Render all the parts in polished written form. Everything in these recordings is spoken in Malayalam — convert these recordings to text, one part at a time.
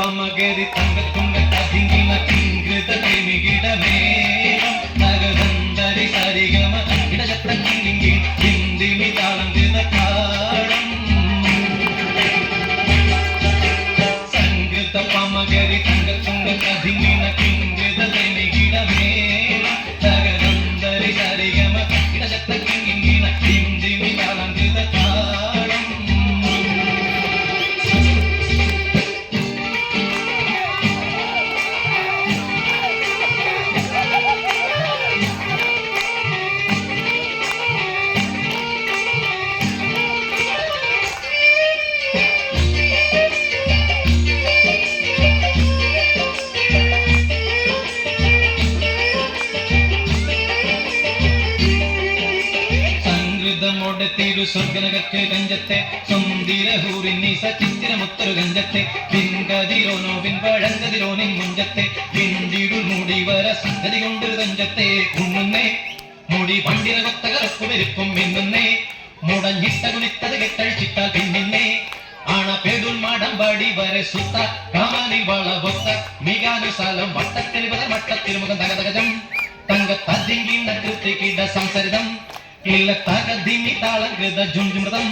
പമകരി തങ്കത്തുങ്ക കതിങ്കിന കിങ്കൃത കിമികിടമേളം നഗതന്തരി സരിഗമ ഇടചത്ത കിങ്കിങ്കി ഹിന്ദിമി താളം കൃത താളം സംഗൃത പമകരി തങ്കത്തുങ്ക കതിങ്കിന കിങ്കൃത കിമികിടമേളം നഗതന്തരി സരിഗമ ഇടചത്ത കിങ്കിങ്കി ഹിന്ദിമി താളം കൃത താളം തിരു സ്വർഗനകത്ത് ഗഞ്ചത്തെ സുന്ദിരഹൂറിന്നി സചിത്തിരമുത്തരു ഗഞ്ചത്തെ പിൻകതിരോനോ പിൻപഴങ്കതിരോനിൻ മുഞ്ചത്തെ പിന്തിടു മുടിവര സംഗതി കൊണ്ടൊരു തഞ്ചത്തെ ഉണ്ണുന്നേ മുടി പണ്ടിര കൊത്ത കറുപ്പു വെരുപ്പും മിന്നുന്നേ മുടഞ്ഞിട്ട കുനിത്തത് കെട്ടഴിച്ചിട്ടാൽ പിന്നിന്നേ ആണ പെടുൽ മാടമ്പാടി വരെ സുത്ത കാമാനി വളവൊത്ത മികാനുസാലം വട്ടത്തെളിവത വട്ടത്തിരുമുഖം തകതകജം തങ്കത്തതിങ്കി നൃത്തിക്കിട സംസരിതം ഇല്ലത്തകതിമി താളകൃത ജുംജുമൃതം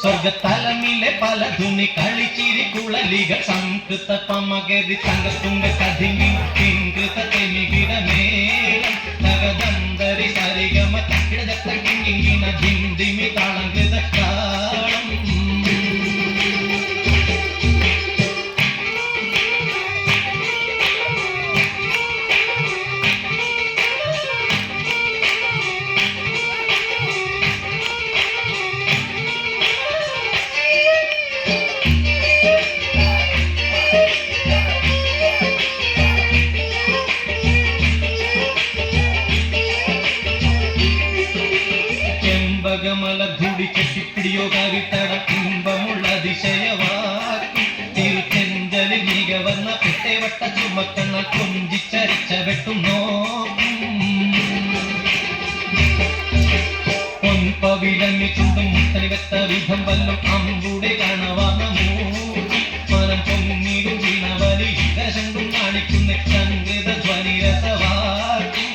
സ്വർഗത്തലമിലെ പല ധുനി കളിച്ചിരി കുളലികൾ സംകൃത പമകരി തങ്കത്തുങ്ക കതിങ്ങി കിങ്കൃത തെമികിടമേളം നഗതന്തരി സരിഗമ ഇടജത്ത കിങ്കിന ധിന്ദിമി താളകൃത താളം മല ധൂടി ചെട്ടിപ്പിടിയോ കാവിത്തട ഇമ്പമുള്ള അതിശയവാക്കി തിരുച്ചെഞ്ചലിൽ മികവർന്ന പെട്ടേവട്ട ചുമക്കണ്ണ കൊഞ്ചിച്ചരിച്ച വെട്ടുന്നോ പൊൻപവിഴങ്ങി ചുണ്ടും മുത്തലി വെത്ത വിധം വല്ലും അമ്പൂടെ കാണവാന്ന മൂക്കി മനം പൊങ്ങിടും വീണവലി കരശങ്കും കാണിക്കുന്ന സംഗീത ധ്വനി രസവാക്കി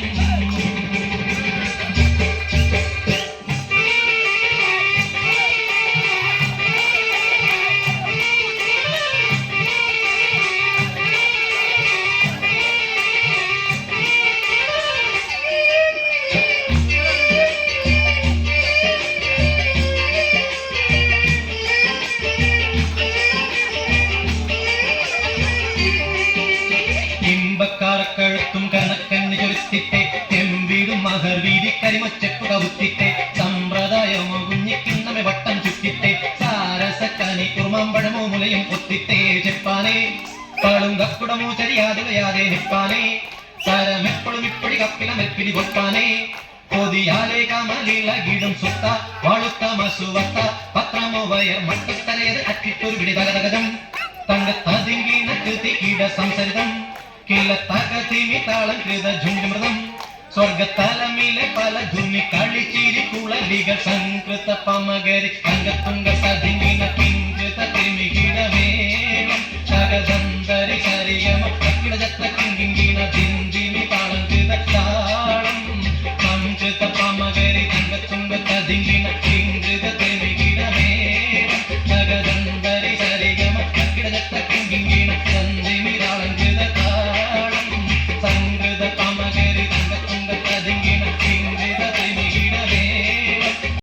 കഴുത്തും കണക്കണ്ണി ചൊരുത്തിട്ടെ എംവീടും മഹർവീതി കരിമൊച്ചപ്പു കവുത്തിട്ടെ സമ്പ്രദായമോ കുഞ്ഞിക്കിണ്ണമെ വട്ടം ചുറ്റിട്ടെ സാരസക്കനി കുറുമാമ്പഴമോ മുലയും ഒത്തിട്ടേ ചെപ്പാനേ പളുങ്കക്കുടമോ ചരിയാതെ നിപ്പാനേ സരമെപ്പോഴും ഇപ്പൊഴി കപ്പില മെൽപ്പിടി പൊട്ടാനേ കൊതിയാലേ കമലില ഗിടും സുത്ത വാളുത്ത മസുവത്ത പത്രമോ വയർ മട്ടത്തലയത് അറ്റിട്ടൊരു പിടി തകതകജം തങ്കത്തതിങ്കി നൃത്തി കീട സംസരിതം കില്ലത്തകതിമി താളം കൃത ജുംജുമൃതം സ്വർഗത്തലമിലെ പല ധുനി കളിച്ചിരി കുളലികൾ സംകൃത പമകരി തങ്കത്തുങ്ക സതിങ്ങിന കിങ്കൃത കിമികിടമേളം ശകദന്തരി സരിഗമ ഇടജത്ത കിങ്കിന ധിന്ദിമി താളം കൃത താളം സംകൃത പമകരി തങ്കത്തുങ്ക സതിങ്ങിന